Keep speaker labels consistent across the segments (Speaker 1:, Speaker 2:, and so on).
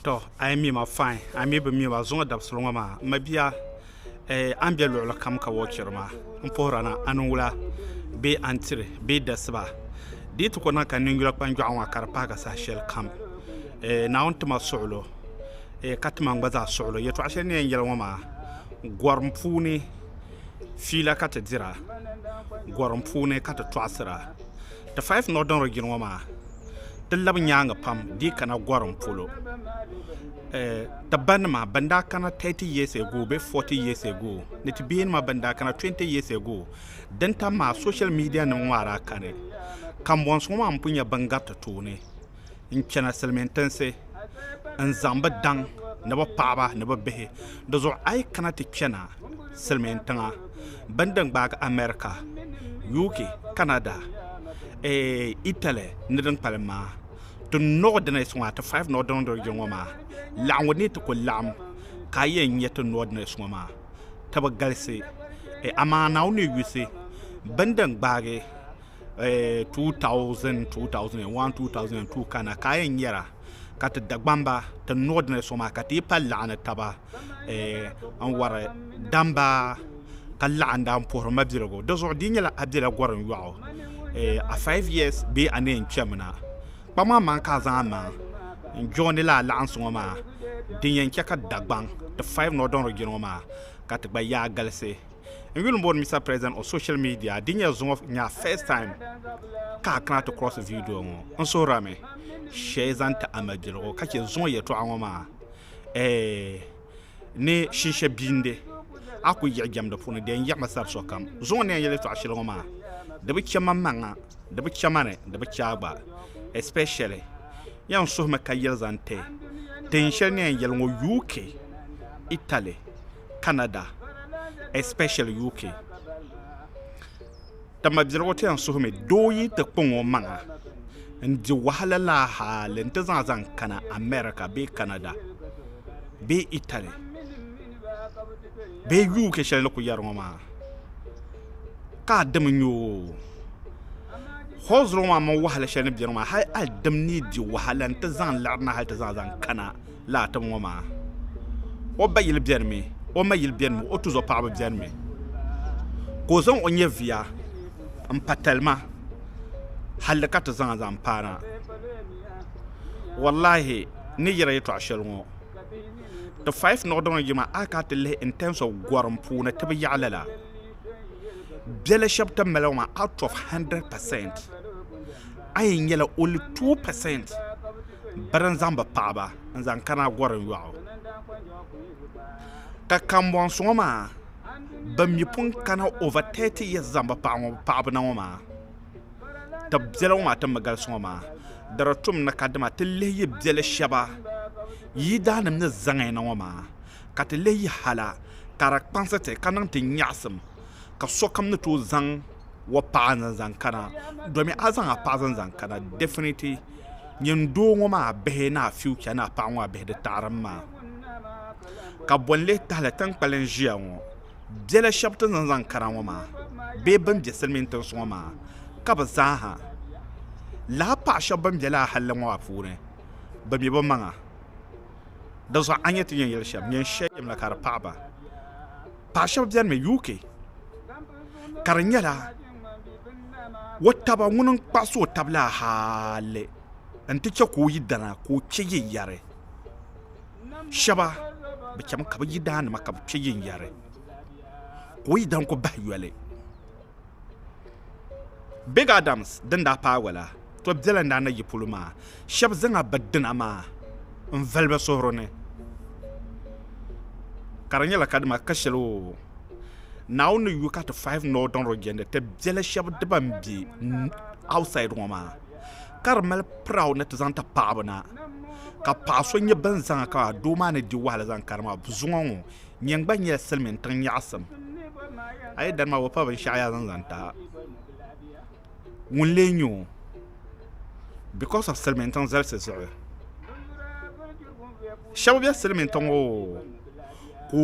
Speaker 1: To ai mi ma fine ai mi be mi wa zonga dab slonga ma mabia ambia lo kam ka watcher ma mporana anula be antire be dasba dit ko na kan ngula pan jwa karpa ka sa shel kam na on tuma solo katma ngbaza solo yeto ashe ne ngel ma gormpuni fila ka dira gormpuni ka twasra the five northern region ma lab nyanga pam di kana gorom pulo ta banma banda kana 30 years ago be 40 years ago niti bien ma banda kana 20 years ago denta ma social media no wara kane kam won so ma ampunya bangata tone in kana selmentense an zamba dang na ba paba na ba behe do zo ai kana ti kana selmentanga bandang bag America UK Canada Italy nidang palma to northern is one to 5 northern region ma la woni to ko lam kayen yet northern is ma taba galse amana oni wisi bandang bage 2000 2001 2002 kana kayen yara kat dagbamba to northern is ma kat palla taba an wara damba kala anda por mabdirogo dozo dinyala abdila goran yawo a 5 years be anen chamna Pama man kazama Johnny la lansoma Dinyan Chaka Dagbang the 5 northern region ma kat by ya galse and will born Mr. President on social media dinya zone of nya first time ka to cross video on so rame shezanta amadiro ka ke zone ye to anoma ne shisha binde aku ya jam da funu den ya masar so kam zone ne yele to ashilo ma da bi chama manga da bi chamane da bi chaba especially yan so ma kayel zante tension ne yel ngo UK Italy Canada especially UK tamabjiro wote yan so me doyi te kongo manga ndi wahala la halen te zan kana America be Canada be Italy be UK shele ko yaro ma ka dem nyo hozro ma wahala shane biyar ma hay aldamni di wahala ta zan larna hal ta zan kana la ta ma o bayil biyar me o mayil biyar me o tuzo pa biyar me ko zan onye via am patalma halaka ta zan para wallahi ni yira to ashelmo the 5 northern jima aka ta le in terms of gwarampu na tabi yalala bele shabta meloma out of 100% ayin yela only 2% baran zamba paba zan kana goran yawo ka kambon soma bam yipun kana over 30 years zamba paba na woma ta bele woma ta magal soma daratum na kadama tille yi bele shaba yi danam na zangay na woma ka tille yi hala karak pansate kanam ti nyasam ka sokam na to zang wa pa'an zan kana domin azan a pa'an zan kana definitely yin dongo ma behe na future na pa'an wa behe da taran ma ka bonle talatan kwalen jiya wo bela shabtan zan kana wa ma be ban je selmintan so ma ka ba zaha la pa shaban bela halan wa fure ba mi ban manga da so anyati yin yel shab yin shayim la kar pa ba pa shab jan me UK karanyala wataba ngunan paso tabla hale antike ko yidana ko ceye yare shaba bikam ka yidana makab ceye yare ko yidan ko bahyole Big Adams danda pawala to bdela ndana yipuluma shab zanga badana ma mvalba sohrone karanyala kadma kashelo now you got 5 northern region te bele shab de bambi outside Roma karmel proud net zanta pabana ka paso nye banzan ka do ma ne di wala zan karma buzungo nyangba nye selmen tan yasam ay dan ma wopa ban shaya zan zanta wonlenyo because of selmen tan zalse shab ya selmen tan o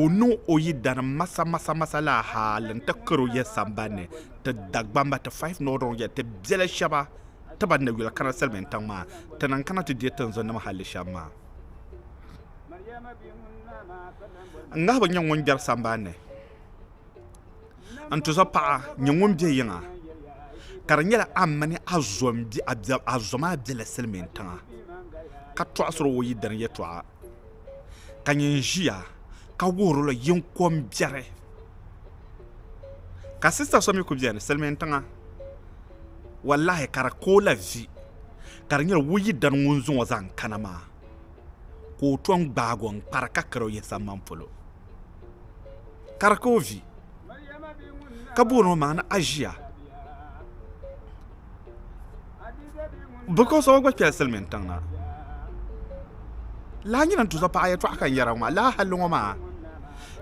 Speaker 1: no oyi dan masa la halen ta karo ya sambane ta dagbamba ta 5 northern ya ta bele shaba ta banna wila kana selmen tan ma tanan kana to de tan zo na mahali shama nga ba nyang won jar sambane antu za pa nyangum be yinga karanyela amani azom bi azoma bi la selmenta ka to asro wo yidan yeto a kanyin jia ka woro lo yin kom biare ka sister so mi ku biane selmenta wallahi kara ko la vi karanyela wo yidan wonzo wazan kanama ko ton gbagon paraka karo yesa mampolo karakovi kabuno mana agia because of what settlement tanga la nyina tuza pa ayatu aka yara ma la halu ma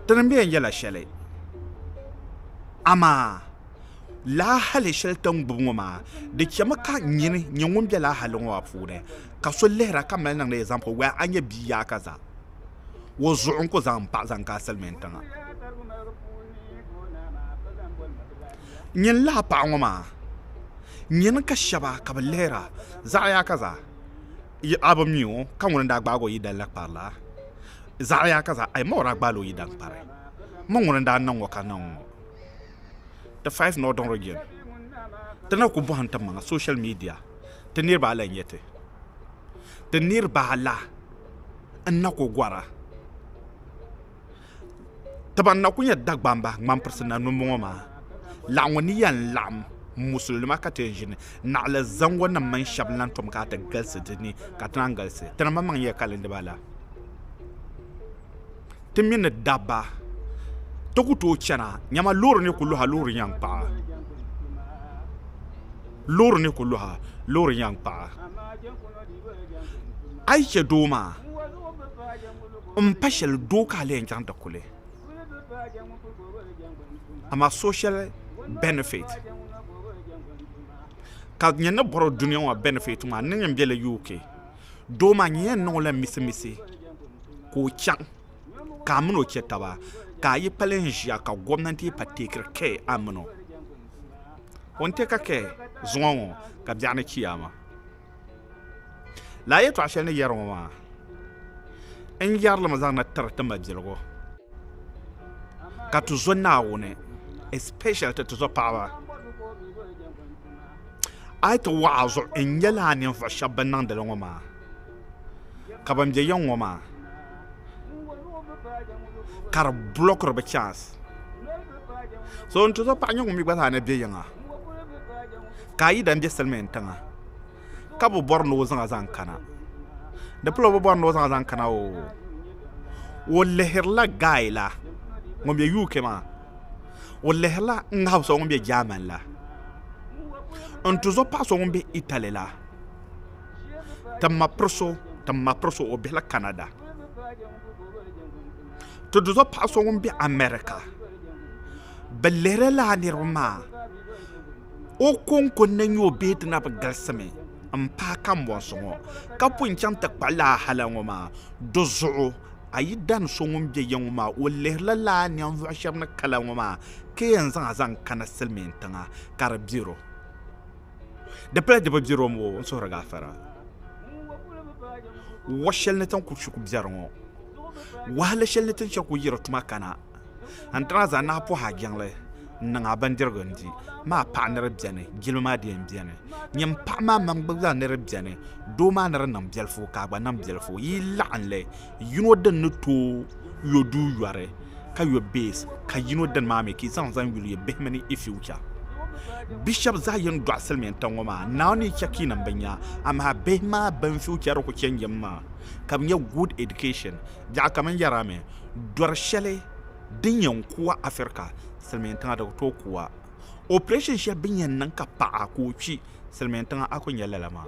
Speaker 1: tanambe yala shele ama la hale sheltan bungoma de kyamaka nyini nyongom bia la halu wa fune ka so lera kamel nang example wa anya biya kaza wo zuun ko zan pa zan ka settlement tanga nyen la pa ngoma nyen ka shaba ka lera za ya kaza yi abamiyo kan wona da gbago yi dalla parla za ya kaza ai mora gbalo yi dan pare mo wona da nan waka nan the five northern region tana ku buhan tamma social media tenir ba lan yete tenir ba la annako gwara taban na kunya dagbamba ngam persona no moma la woni yan lam musulma ka tenjine na la zango na man shablan tom ka ta galse dini ka tan galse tan mamman ya kalende bala timin dabba to ku to chana nyama loro ne kullu ha loro yang pa loro ne kullu ha loro yang pa ai ke doma pashel doka le yang ta kule ama social benefit ka nyana boro dunia wa benefit ma nan biele UK do ma nyen no la misi ko chan ka muno chetaba ka yi palenjia ka gwamnati patikir ke amno wonte ka ke zongo ka biana kiyama la yeto ashel ne yaro ma en yarla ma zana tarta mabilgo ka tu zonna wone especially to zo power ai to wazo en yala ne fa shabban nan da ngoma kabam je yon ngoma kar blocker ba chance so on to zo pa nyong mi gba na be yanga kai dan je settlement tanga kabo borno zanga zankana de plo borno zanga zankana o wolle herla gaila ngom ye UK ma wolle herla ngab so ngom be jaman la on tuzo paso ngombe Italy la tamma proso o bela Canada to tuzo paso ngombe America belere la nirma o konko nanyo bet na bagalsame ampa kambo songo kapun chanta pala halangoma dozo ayidan so ngombe yangoma o lerla la ni anvu ashabna kalangoma ke yanzan azan kana selmentanga karabiro de pla de babjiro mo so raga fara washel netan ku shuku bjarongo wala shel netan shaku yiro tuma kana antraza na po ha gyangle nanga bandirgondi ma pa ner bjane gilma de bjane nyam pa ma mangba ner bjane do ma ner nam bjelfo ka gba nam bjelfo yi lanle yuno den no to yodu yare ka yo base ka yuno den ma me ki san wilu ye behmani ifucha bishop zayen do aselmen tangoma nawni chakina banya ama behma ban future ko chenjemma kam nya good education ja kam yarame dor shele dinyan kuwa afrika selmen tanga da to kuwa operation she binyan nan ka pa ko chi selmen tanga akon yalalama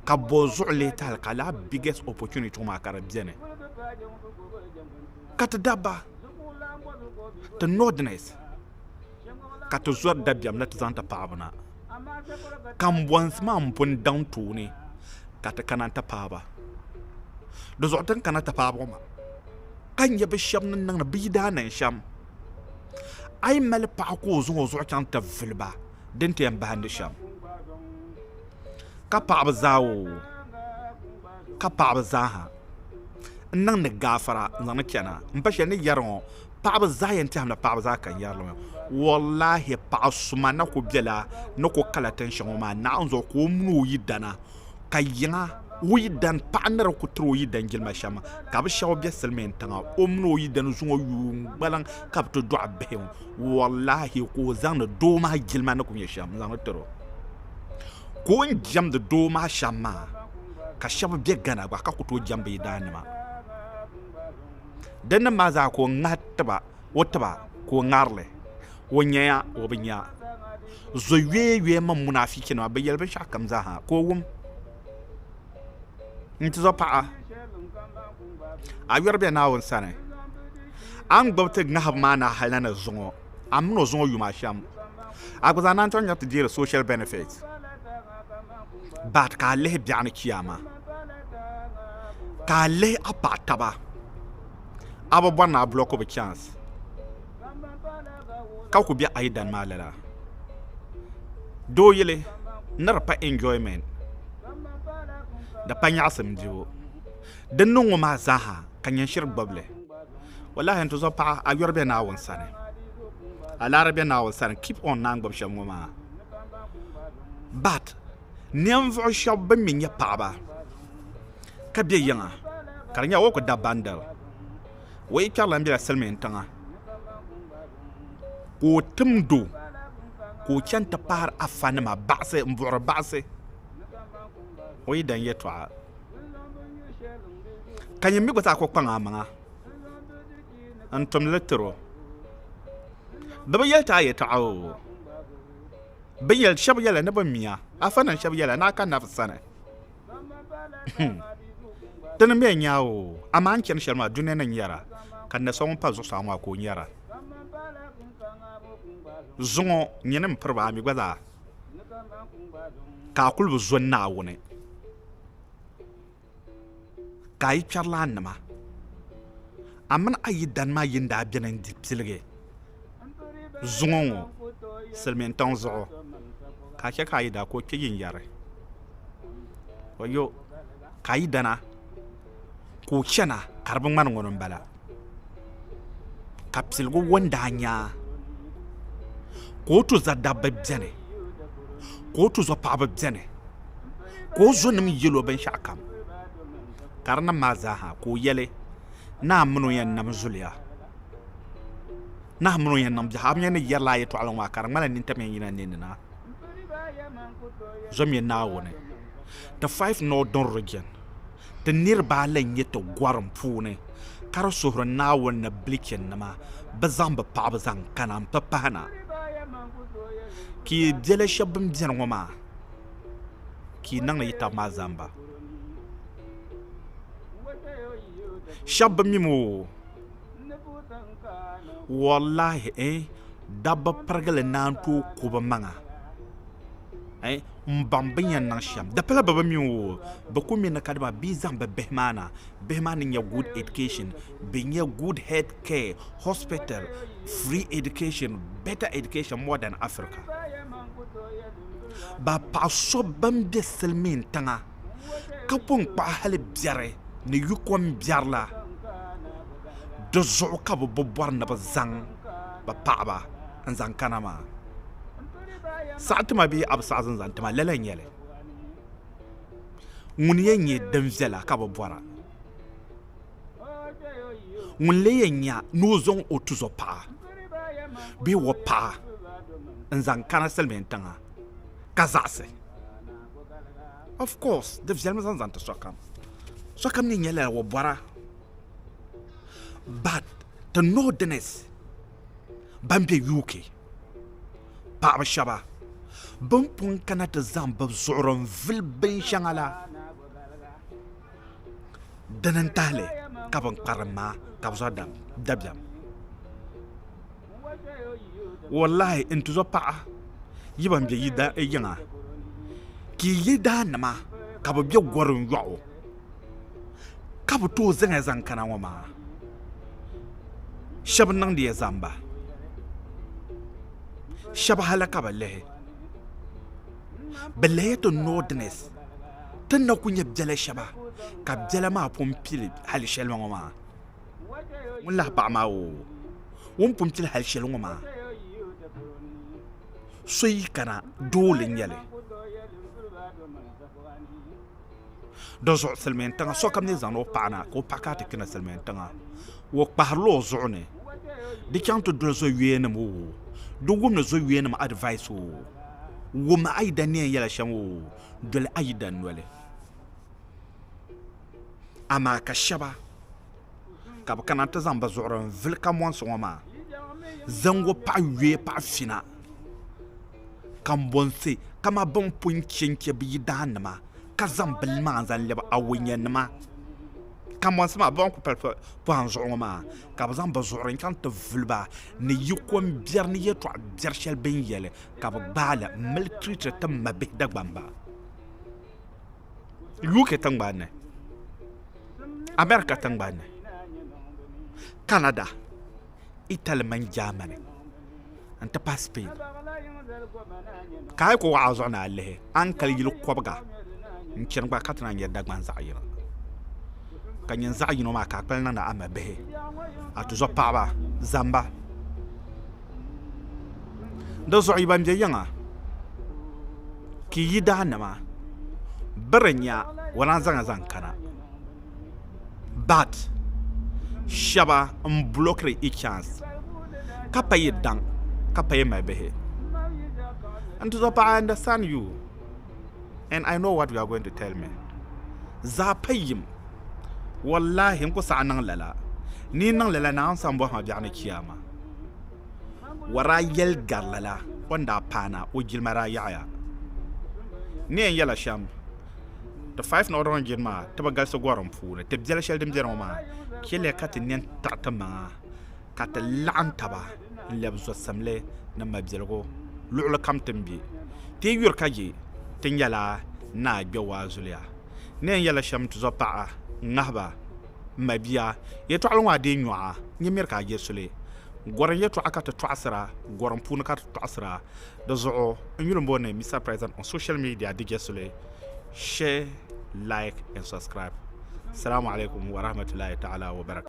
Speaker 1: ka bozu letal kala biggest opportunity ma karabjene katadaba the northerners kato zuwa dabiam na tazanta paabana kam once ma mpon down to ni kata kananta paaba do zotan kanata paaba ma kan yabe sham nan na bida nan sham ai mal pa ko zo kan ta vilba den te ambande sham ka paaba zawo ka paaba zaha nang ne gafara nang kena mpashe ne yaron paɣaba zayen ti hamna paɣaba za kan yarlo wallahi paɣasuma na ko bela na ko kala tension ma na anzo ko mu yidana kayinga widan paɣanara ku tro yidan gilma shama ka bi shaw be selmen tanga omno yidan zungo yu balan ka to do abbe wallahi ko zan do ma gilma na ko yesham zan tro ko jam de do ma shama ka shaba be gana ba ka ku to jambe danima dan ma za ko ngatba wotba ko ngarle wonya obinya zo ye man munafiki na ba yelbe shakam za ha ko wum ntizo paɣa a yorbe na won sane an gbobte ngahab mana halana zongo amno zongo yuma sham agbaza nan ton yat dire social benefits bat ka le bian kiyama ka le apataba abo bonna bloko be chance ka ku bi aidan malala do yele nar pa enjoyment da panya asam jiwo dan nungu ma zaha kanyan shir bable wallahi to zo pa a yorbe na won sane a larabe na won sane keep on nang bab sham ma but nem vo shab min ya paaba ka be yanga karnya wo ko da bandal way charlan bi salmen tanga ko tumdo ko chanta par afana ma baase mbor baase oyi dan yetwa kanyem mi gbata ko kwanga manga antom letro daba yelta yeta awo bayel shab yela na bamiya afana shab yela na kan nafsana tan me nyaawo aman ken sharma dunena nyara kan na son pa zo sama ko nyara zongo nyenem perba mi gbada ka kulbu zonna wone kai charlan nama amman ayidan ma yinda bianan dipsilge zungo selmen tanzo ka ke kaida ko ke yin yare wayo kaidana ko chana karbin man ngonon bala kapsilgo wanda nya ko to zadda babjane ko to zo pa babjane ko zo nim yelo ban shakam karna mazaha ko yele na munu yan nam zuliya na munu yan nam jahab yan yalla yeto alon wa kar mala nin tamen yina ninna zomi na wone the 5 northern region the nearby len yeto gwaram pune kar sohro na wona bliken nama bazamba pa bazan kanam papana ki dele shabum dian ngoma ki nang yita mazamba shabba mimo wallahi dabba pargale nan to kuba manga mbambinya nan sham da pala baba mimo ba ku mi na kadba bizam ba behmana ya good education binya good health care hospital free education better education more than Africa ba pa so bam de selmin tanga kapon pa hale biare ni yukom biarla do zo ka bo bor na bazang ba paaba an zan kanama sa'atuma bi absa zan zan tama lalan yele mun yenye dan vela ka bo bora mun le yenya no zon otuzo pa bi wo pa an zan kana selmen tanga kazase of course de vela zan zan to sokam so kam ni nyela wo bora but the northerners bambe UK pa shaba bumpun kana ta zamba zuron vilbin shangala danan tale kaban karma kabzada dabyam wallahi intuzo pa yiban be yida eyanga ki yida nama kababye gwarun yawo kabu to zan kana wama shab nang dia zamba shab halaka balle to northerners tan na kunya bjale shaba ka biɛla maa pun pili hali shɛli ŋɔ maa ŋun lahi paɣa maa o ŋun pun pili hali shɛli ŋɔ maa so yi kana doole n nyɛli do zuɣu silmiin tiŋa sokam ni zaŋdi o paɣa na ka o paɣa kaa ti kina silmiin tiŋa o kpaharila o zuɣu ni di chaŋ ti doli zo yeenim o di wumni zo yeenim advice o wum ayida neen yɛla shɛm o doli ayida noli amaa ka shɛba ka bi kana ti zaŋ bi zuɣuri n vili ka monsi ŋɔ maa zango paɣa yee paɣa fina ka mbonsi kama bin pun chenche bi yidaan nima ka zaŋ bil maa zaŋ lɛbi awunyɛ nima ka mbonsi maa bin ku pali pɔhan zuɣu ŋɔ maa ka bi zaŋ bi zuɣuri n chaŋ ti viliba ni yikɔm biɛri ni yɛtɔɣa biɛri shɛli bin yɛli ka bi gbaali military ti ma bihi Dagbamba UK tingbanni America tingbanni Canada Italy mini Germany n ti pahi Spain ka a yi ku waɣa zuɣu ni a lihi an kali yili kɔbiga n chɛni gba ka ti naan nyɛ Dagban zaɣ yini ka nyɛ zaɣ yino maa ka a kpali niŋdi ama bihi a tu zo paɣaba zamba di zuɣu yi ban bɛ yiŋa ki yidaan nima biri nya wana zaŋa zaŋ kana but shɛba n blokiri i chance ka pa yi daŋ ka pa yi ma bihi and to the I understand you and I know what you are going to tell me za payim wallahi ko sa nan lala ni nan lala na an san bo ha bi'ani kiyama wara yel garlala wanda pana o gilmara yaya ni en yala sham the 5 na odon gilma to bagal so goron puure te biela shel dem jero ma kele kat nen tatama kat la'anta ba lebzo samle na mabjelgo lu'la kam tambi te yur kaje te nyala na gbewa zulia ne yala sham to zopa ngahba mabia ye to alwa de nyua nyimir ka je sule goran ye to akata to asra goran pun ka to asra do zo nyul mbone Mr. President on social media de je sule share like and subscribe. Assalamu alaikum wa rahmatullahi ta'ala wa barakatuh.